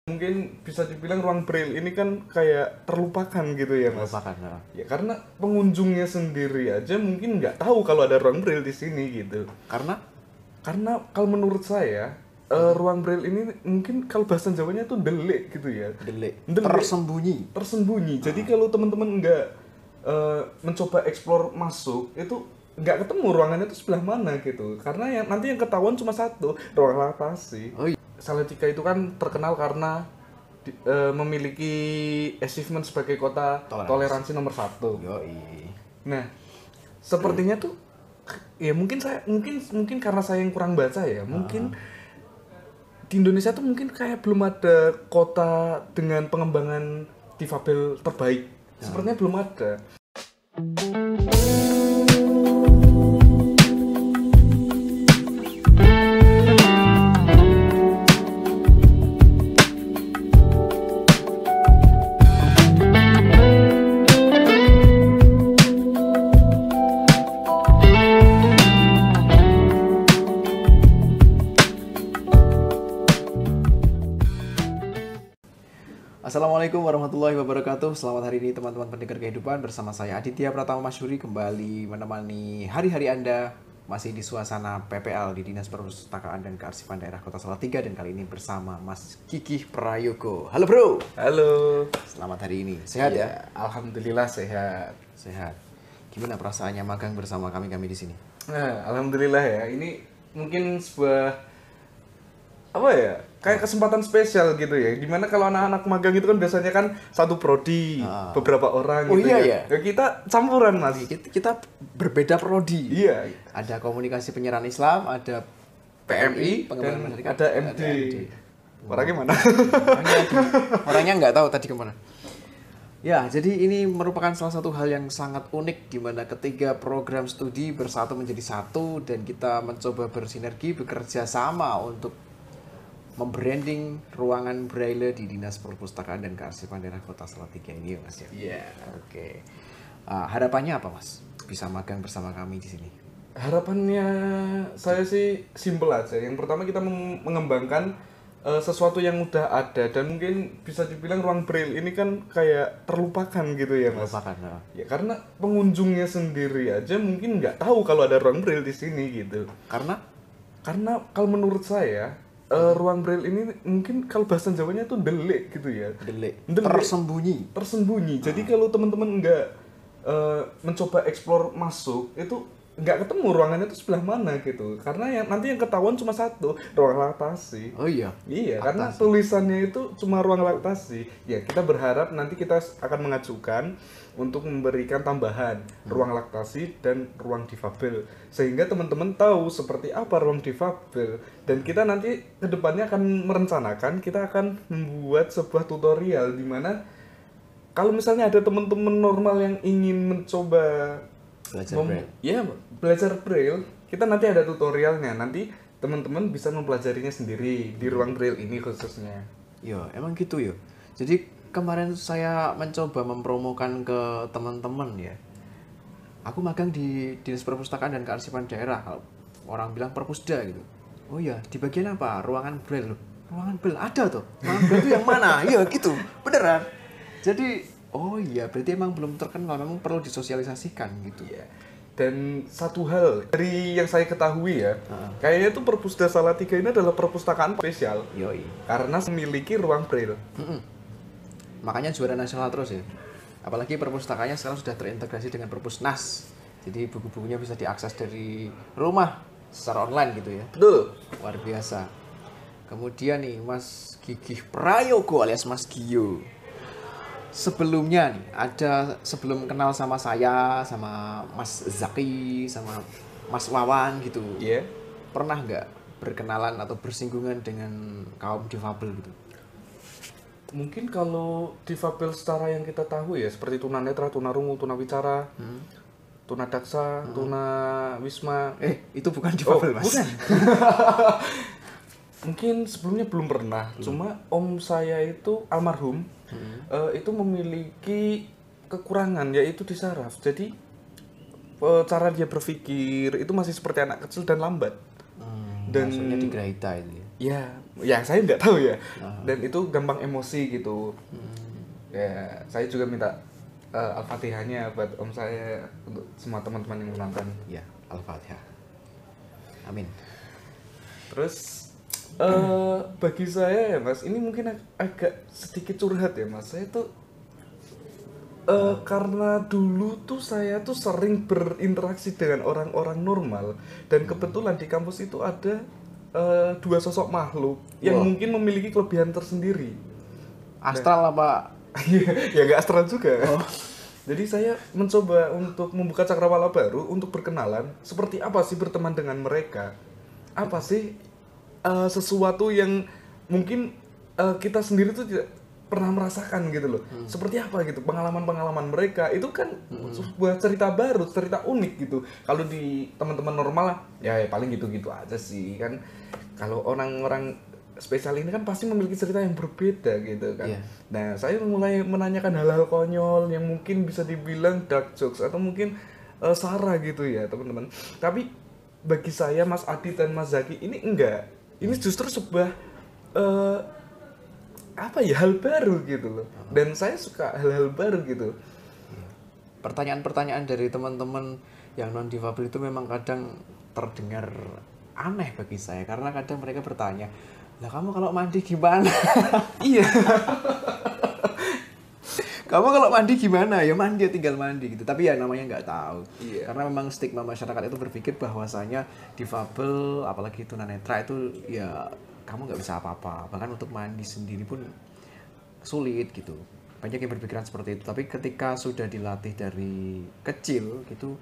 Mungkin bisa dibilang ruang braille ini kan kayak terlupakan gitu ya Mas. Terlupakan, ya. Ya karena pengunjungnya sendiri aja mungkin nggak tahu kalau ada ruang braille di sini gitu. Karena Karena kalau menurut saya ruang braille ini mungkin kalau bahasa Jawanya tuh delik gitu ya. delik, Delik. tersembunyi. Tersembunyi. Jadi kalau teman-teman nggak mencoba explore masuk itu nggak ketemu ruangannya itu sebelah mana gitu. Karena yang nanti yang ketahuan cuma satu, ruang laktasi. Oh iya. Salatiga itu kan terkenal karena memiliki achievement sebagai kota toleransi nomor 1. Yoi. Nah, sepertinya tuh ya mungkin karena saya yang kurang baca ya. Mungkin di Indonesia tuh mungkin kayak belum ada kota dengan pengembangan difabel terbaik. Sepertinya belum ada. Assalamualaikum warahmatullahi wabarakatuh. Selamat hari ini teman-teman pendengar kehidupan. Bersama saya Aditya Pratama Masyuri kembali menemani hari-hari Anda masih di suasana PPL di Dinas Perpustakaan dan Kearsipan Daerah Kota Salatiga, dan kali ini bersama Mas Kikih Prayogo. Halo bro. Halo. Selamat hari ini. Sehat ya? Alhamdulillah sehat. Sehat. Gimana perasaannya magang bersama kami di sini? Nah, alhamdulillah ya. Ini mungkin sebuah apa ya? Kayak kesempatan spesial gitu ya. Dimana kalau anak-anak magang itu kan biasanya kan satu prodi, beberapa orang Oh gitu iya, ya. ya? Ya kita campuran, Mas. Kita berbeda prodi. Iya. Ada komunikasi penyiaran Islam, ada PMI pengembangan dan masyarakat, ada MD. Orangnya mana? Orangnya nggak tahu tadi kemana. Ya, jadi ini merupakan salah satu hal yang sangat unik di mana ketiga program studi bersatu menjadi satu dan kita mencoba bersinergi bekerja sama untuk membranding ruangan Braille di Dinas Perpustakaan dan Kearsipan Daerah Kota Salatiga ini, Mas ya. Iya. Oke. Harapannya apa, Mas? Bisa magang bersama kami di sini. Harapannya saya sih simple aja. Yang pertama kita mengembangkan sesuatu yang udah ada, dan mungkin bisa dibilang ruang braille ini kan kayak terlupakan gitu ya Mas. Terlupakan, ya. Ya karena pengunjungnya sendiri aja mungkin nggak tahu kalau ada ruang braille di sini gitu. Karena Kalau menurut saya ruang braille ini mungkin kalau bahasa Jawanya tuh delik gitu ya. delik, Delik. tersembunyi. Jadi kalau teman-teman nggak mencoba explore masuk itu nggak ketemu ruangannya itu sebelah mana gitu. Karena yang nanti yang ketahuan cuma satu, ruang laktasi. Oh iya. Iya, karena tulisannya itu cuma ruang laktasi. Ya, kita berharap nanti kita akan mengajukan untuk memberikan tambahan ruang laktasi dan ruang difabel, sehingga teman-teman tahu seperti apa ruang difabel. Dan kita nanti kedepannya akan merencanakan, kita akan membuat sebuah tutorial di mana kalau misalnya ada teman-teman normal yang ingin mencoba belajar braille, kita nanti ada tutorialnya. Nanti teman-teman bisa mempelajarinya sendiri di ruang braille ini khususnya. Yo, emang gitu yo. Jadi kemarin saya mencoba mempromokan ke teman-teman ya. Aku magang di Dinas Perpustakaan dan Kearsipan Daerah. Orang bilang Perpusda gitu. Oh iya, di bagian apa? Ruangan braille loh. Ruangan braille ada tuh. Ruangan braille itu yang mana? Iya gitu, beneran. Jadi, oh iya, berarti emang belum terkenal. Memang perlu disosialisasikan gitu. Ya. Dan satu hal dari yang saya ketahui ya, kayaknya tuh Perpusda Salatiga ini adalah perpustakaan spesial. Yoi. Karena memiliki ruang braille. Makanya juara nasional terus ya. Apalagi perpustakaannya sekarang sudah terintegrasi dengan Perpusnas. Jadi buku-bukunya bisa diakses dari rumah secara online gitu ya. Betul. Luar biasa. Kemudian nih Mas Kikih Prayogo alias Mas Gio. Sebelumnya nih, sebelum kenal sama saya, sama Mas Zaki, sama Mas Wawan gitu. Iya. Pernah nggak berkenalan atau bersinggungan dengan kaum difabel gitu? Mungkin kalau difabel secara yang kita tahu ya, seperti tunanetra, tunarungu, tunawicara, tunadaksa, tunawisma. Itu bukan difabel, Mas. Bukan. Mungkin sebelumnya belum pernah. Cuma om saya itu almarhum, itu memiliki kekurangan yaitu di saraf. Jadi cara dia berpikir itu masih seperti anak kecil dan lambat. Dan maksudnya di Graita itu ya. Ya saya nggak tahu ya. Dan itu gampang emosi gitu. Ya, saya juga minta Al-Fatihahnya buat om saya untuk semua teman-teman yang menonton. Ya, Al-Fatihah. Amin. Terus bagi saya ya Mas, ini mungkin agak sedikit curhat ya Mas. Saya tuh karena dulu tuh saya tuh sering berinteraksi dengan orang-orang normal dan kebetulan di kampus itu ada dua sosok makhluk yang Wah. mungkin memiliki kelebihan tersendiri. Astral apa? Ya nggak astral juga. Jadi saya mencoba untuk membuka cakrawala baru untuk berkenalan. Seperti apa sih berteman dengan mereka? Apa sih sesuatu yang mungkin kita sendiri tuh tidak pernah merasakan gitu loh. Seperti apa gitu pengalaman-pengalaman mereka itu kan sebuah cerita baru, cerita unik gitu. Kalau di teman-teman normal ya paling gitu-gitu aja sih kan. Kalau orang-orang spesial ini kan pasti memiliki cerita yang berbeda gitu kan. Iya. Nah, saya mulai menanyakan hal-hal konyol yang mungkin bisa dibilang dark jokes atau mungkin sara gitu ya, teman-teman. Tapi bagi saya Mas Adi dan Mas Zaki ini enggak. Ini justru sebuah apa ya, hal baru gitu loh. Dan saya suka hal-hal baru gitu. Pertanyaan-pertanyaan dari teman-teman yang non difabel itu memang kadang terdengar aneh bagi saya karena kadang mereka bertanya, "Lah kamu kalau mandi gimana?" Iya. Kamu kalau mandi gimana? Ya mandi, ya tinggal mandi gitu. Tapi ya namanya nggak tahu. Iya. Karena memang stigma masyarakat itu berpikir bahwasanya difabel, apalagi tunanetra itu ya kamu nggak bisa apa-apa. Bahkan untuk mandi sendiri pun sulit gitu. Banyak yang berpikiran seperti itu. Tapi ketika sudah dilatih dari kecil gitu,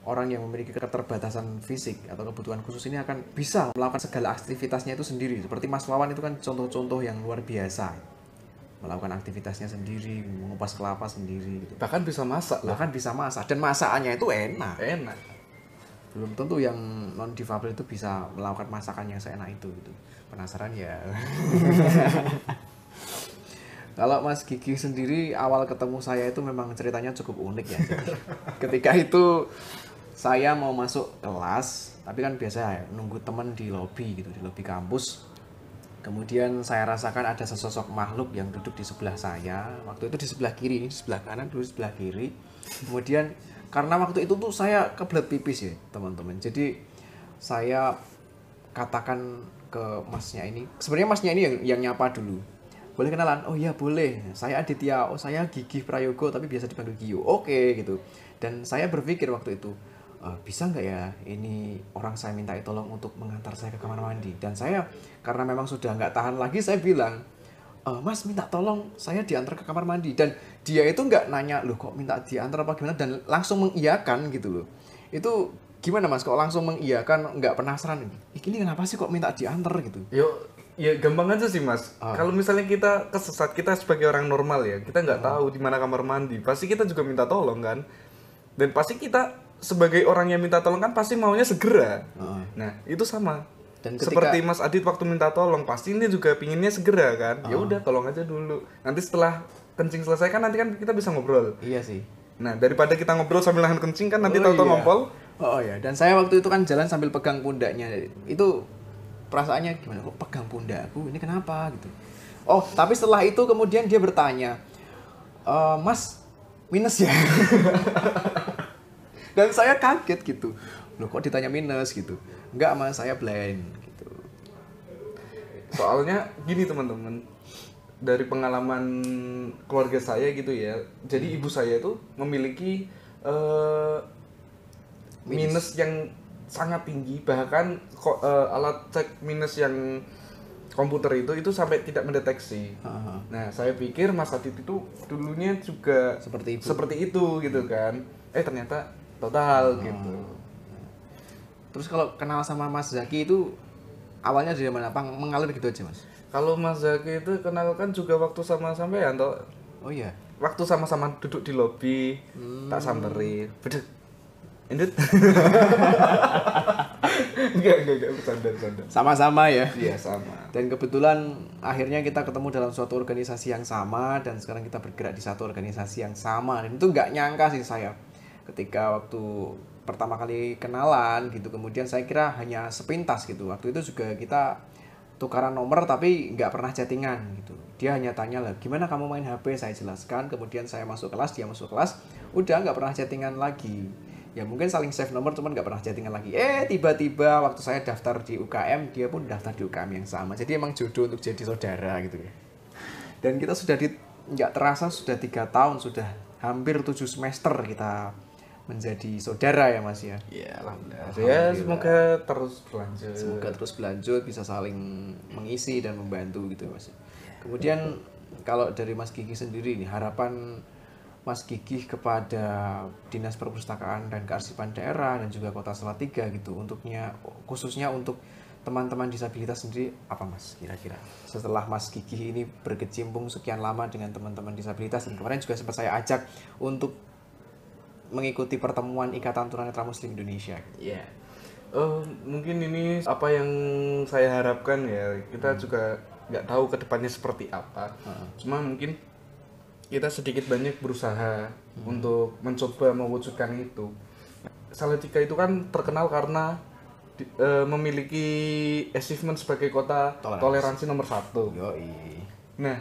orang yang memiliki keterbatasan fisik atau kebutuhan khusus ini akan bisa melakukan segala aktivitasnya itu sendiri. Seperti Mas Wawan itu kan contoh-contoh yang luar biasa. Melakukan aktivitasnya sendiri, mengupas kelapa sendiri gitu. Bahkan bisa masak loh. Bahkan bisa masak dan masakannya itu enak. Enak. Belum tentu yang non difabel itu bisa melakukan masakan yang seenak itu gitu. Penasaran ya. Kalau Mas Gigi sendiri awal ketemu saya itu memang ceritanya cukup unik ya. Jadi, ketika itu saya mau masuk kelas, tapi kan biasa nunggu teman di lobi gitu, di lobi kampus. Kemudian saya rasakan ada sesosok makhluk yang duduk di sebelah saya. Waktu itu di sebelah kiri, ini di sebelah kanan, dulu di sebelah kiri. Kemudian karena waktu itu tuh saya kebelet pipis ya teman-teman. Jadi saya katakan ke masnya ini, sebenarnya masnya ini yang nyapa dulu. Boleh kenalan? Oh iya boleh. Saya Aditya. Oh saya Gigi Prayogo tapi biasa dipanggil Gio. Oke gitu. Dan saya berpikir waktu itu, bisa nggak ya ini orang saya minta tolong untuk mengantar saya ke kamar mandi. Dan saya karena memang sudah nggak tahan lagi saya bilang, Mas minta tolong saya diantar ke kamar mandi. Dan dia itu nggak nanya loh kok minta diantar apa gimana, dan langsung mengiyakan gitu loh. Itu gimana Mas kok langsung mengiyakan, nggak penasaran ini kenapa sih kok minta diantar gitu. Yuk, ya gampang aja sih Mas. Kalau misalnya kita kesesat, kita sebagai orang normal ya, kita nggak tahu di mana kamar mandi, pasti kita juga minta tolong kan. Dan pasti kita sebagai orang yang minta tolong kan pasti maunya segera. Nah itu sama. Dan ketika, seperti Mas Adit waktu minta tolong, pasti ini juga pinginnya segera kan. Ya udah tolong aja dulu. Nanti setelah kencing selesai kan nanti kan kita bisa ngobrol. Iya sih. Nah daripada kita ngobrol sambil nahan kencing kan nanti tahu-tahu iya. ngompol. Oh iya, dan saya waktu itu kan jalan sambil pegang pundaknya. Itu perasaannya gimana? Kok pegang pundakku? Ini kenapa gitu? Oh, tapi setelah itu kemudian dia bertanya, Mas, minus ya? Dan saya kaget gitu. Loh kok ditanya minus gitu? Enggak Mas, saya blind gitu. Soalnya gini teman-teman, dari pengalaman keluarga saya gitu ya. Jadi ibu saya itu memiliki minus yang sangat tinggi, bahkan alat cek minus yang komputer itu sampai tidak mendeteksi. Nah, saya pikir Mas Adit itu dulunya juga seperti itu gitu kan. Ternyata total gitu. Terus kalau kenal sama Mas Zaki itu awalnya dari mana? Mengalir gitu aja Mas? Kalau Mas Zaki itu kenal kan juga waktu sama sampean toh. Oh iya. Waktu sama-sama duduk di lobi, tak samperin. Bedek. Indut. Enggak, bercanda. Sama-sama ya. Iya, sama. Dan kebetulan akhirnya kita ketemu dalam suatu organisasi yang sama, dan sekarang kita bergerak di satu organisasi yang sama. Dan itu nggak nyangka sih saya ketika waktu pertama kali kenalan gitu. Kemudian saya kira hanya sepintas gitu. Waktu itu juga kita tukaran nomor tapi nggak pernah chattingan gitu. Dia hanya tanya lah, gimana kamu main HP, saya jelaskan, kemudian saya masuk kelas, dia masuk kelas, udah nggak pernah chattingan lagi. Ya mungkin saling save nomor cuman nggak pernah chattingan lagi. Tiba-tiba waktu saya daftar di UKM, dia pun daftar di UKM yang sama. Jadi emang jodoh untuk jadi saudara gitu ya. Dan kita sudah nggak terasa sudah 3 tahun, sudah hampir 7 semester kita menjadi saudara ya Mas ya. Ya, alhamdulillah. Ya, semoga terus berlanjut. Semoga terus berlanjut, bisa saling mengisi dan membantu gitu Mas. Kemudian kalau dari Mas Gigi sendiri nih, harapan Mas Gigi kepada Dinas Perpustakaan dan Kearsipan Daerah dan juga Kota Salatiga gitu, khususnya untuk teman-teman disabilitas sendiri apa Mas kira-kira? Setelah Mas Gigi ini berkecimpung sekian lama dengan teman-teman disabilitas, dan kemarin juga sempat saya ajak untuk mengikuti pertemuan Ikatan Tunanetra Muslim Indonesia. Iya. Mungkin ini apa yang saya harapkan ya. Kita juga nggak tahu kedepannya seperti apa. Cuma mungkin kita sedikit banyak berusaha untuk mencoba mewujudkan itu. Salatiga itu kan terkenal karena memiliki achievement sebagai kota toleransi nomor 1. Yoi. Nah,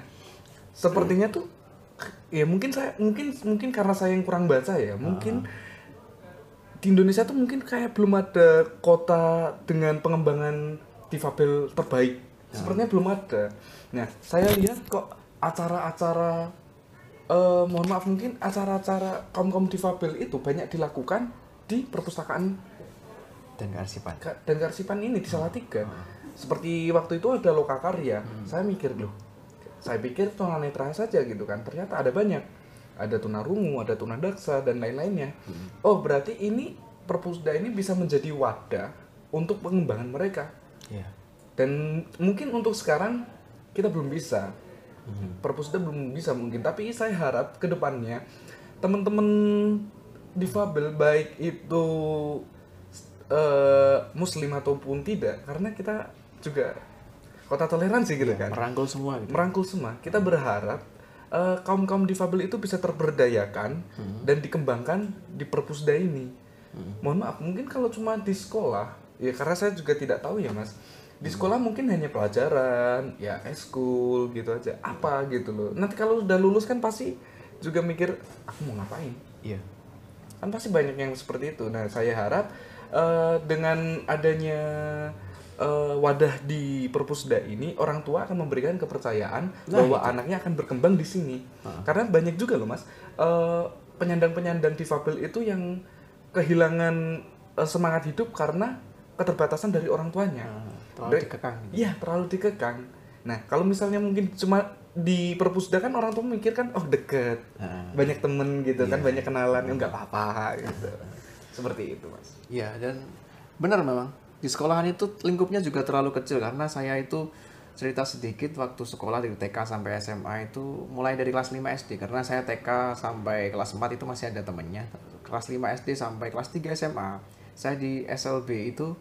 sepertinya tuh ya mungkin karena saya yang kurang baca ya, mungkin di Indonesia tuh mungkin kayak belum ada kota dengan pengembangan difabel terbaik. Sepertinya belum ada. Nah, saya lihat kok acara-acara mohon maaf, mungkin acara-acara kaum difabel itu banyak dilakukan di perpustakaan dan kearsipan ini di Salatiga. Seperti waktu itu ada Lokakarya. Saya pikir tunanetra saja gitu kan. Ternyata ada banyak. Ada tunarungu, ada tunadaksa dan lain-lainnya. Oh, berarti ini Perpusda ini bisa menjadi wadah untuk pengembangan mereka. Dan mungkin untuk sekarang kita belum bisa. Perpusda belum bisa mungkin, tapi saya harap ke depannya teman-teman difabel baik itu muslim ataupun tidak, karena kita juga kota toleransi gitu kan. Merangkul semua gitu. Merangkul semua. Kita berharap kaum difabel itu bisa terberdayakan dan dikembangkan di Perpusda ini. Mohon maaf, mungkin kalau cuma di sekolah, ya karena saya juga tidak tahu ya Mas. Di sekolah mungkin hanya pelajaran, ya eskul gitu aja. Apa gitu loh. Nanti kalau udah lulus kan pasti juga mikir, aku mau ngapain? Iya. Kan pasti banyak yang seperti itu. Nah, saya harap dengan adanya wadah di Perpusda ini, orang tua akan memberikan kepercayaan bahwa anaknya akan berkembang di sini. Karena banyak juga loh Mas, penyandang-penyandang difabel itu yang kehilangan semangat hidup karena keterbatasan dari orang tuanya. Terlalu dikekang. Iya, terlalu dikekang. Nah, kalau misalnya mungkin cuma di Perpusda kan orang tua mikir kan, oh deket, banyak temen gitu kan, banyak kenalan, ya nggak apa-apa gitu. Seperti itu Mas. Iya, dan benar memang di sekolahan itu lingkupnya juga terlalu kecil, karena saya itu cerita sedikit waktu sekolah dari TK sampai SMA itu mulai dari kelas 5 SD, karena saya TK sampai kelas 4 itu masih ada temennya. Kelas 5 SD sampai kelas 3 SMA saya di SLB itu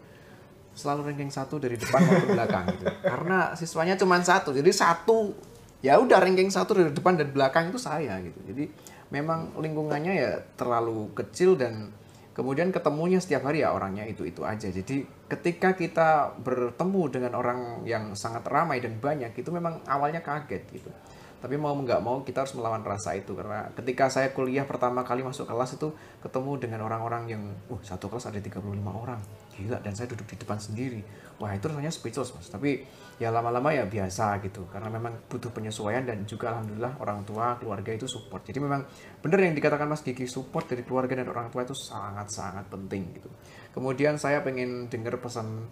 selalu ranking 1 dari depan maupun belakang gitu. Karena siswanya cuma 1, jadi 1 ya udah ranking 1 dari depan dan belakang itu saya gitu. Jadi memang lingkungannya ya terlalu kecil, dan kemudian ketemunya setiap hari ya orangnya itu aja. Jadi ketika kita bertemu dengan orang yang sangat ramai dan banyak, itu memang awalnya kaget gitu. Tapi mau nggak mau kita harus melawan rasa itu, karena ketika saya kuliah pertama kali masuk kelas itu ketemu dengan orang-orang yang satu kelas ada 35 orang, gila, dan saya duduk di depan sendiri. Wah, itu rasanya speechless Mas. Tapi ya lama-lama ya biasa gitu, karena memang butuh penyesuaian, dan juga alhamdulillah orang tua, keluarga itu support. Jadi memang benar yang dikatakan Mas Gigi, support dari keluarga dan orang tua itu sangat-sangat penting gitu. Kemudian saya pengen dengar pesan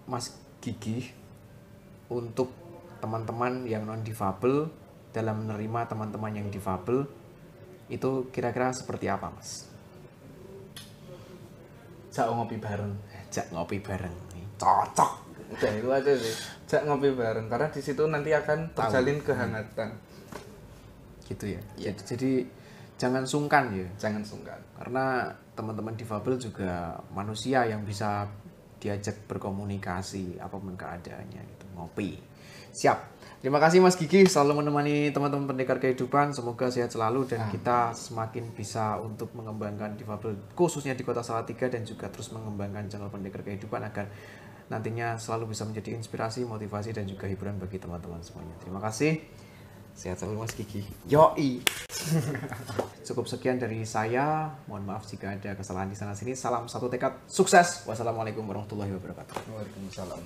Mas Gigi untuk teman-teman yang non difabel dalam menerima teman-teman yang difabel, itu kira-kira seperti apa Mas? Jak ngopi bareng. Cocok. Udah itu aja sih. Jak ngopi bareng, karena di situ nanti akan terjalin kehangatan. Gitu ya. Jadi jangan sungkan ya. Jangan sungkan. Karena teman-teman difabel juga manusia yang bisa diajak berkomunikasi apapun keadaannya gitu. Ngopi. Siap. Terima kasih Mas Gigi selalu menemani teman-teman pendekar kehidupan. Semoga sehat selalu dan kita semakin bisa untuk mengembangkan difabel khususnya di Kota Salatiga, dan juga terus mengembangkan channel pendekar kehidupan agar nantinya selalu bisa menjadi inspirasi, motivasi, dan juga hiburan bagi teman-teman semuanya. Terima kasih. Sehat selalu Mas Kiki. Yoi. Cukup sekian dari saya. Mohon maaf jika ada kesalahan di sana sini. Salam satu tekad sukses. Wassalamualaikum warahmatullahi wabarakatuh. Waalaikumsalam.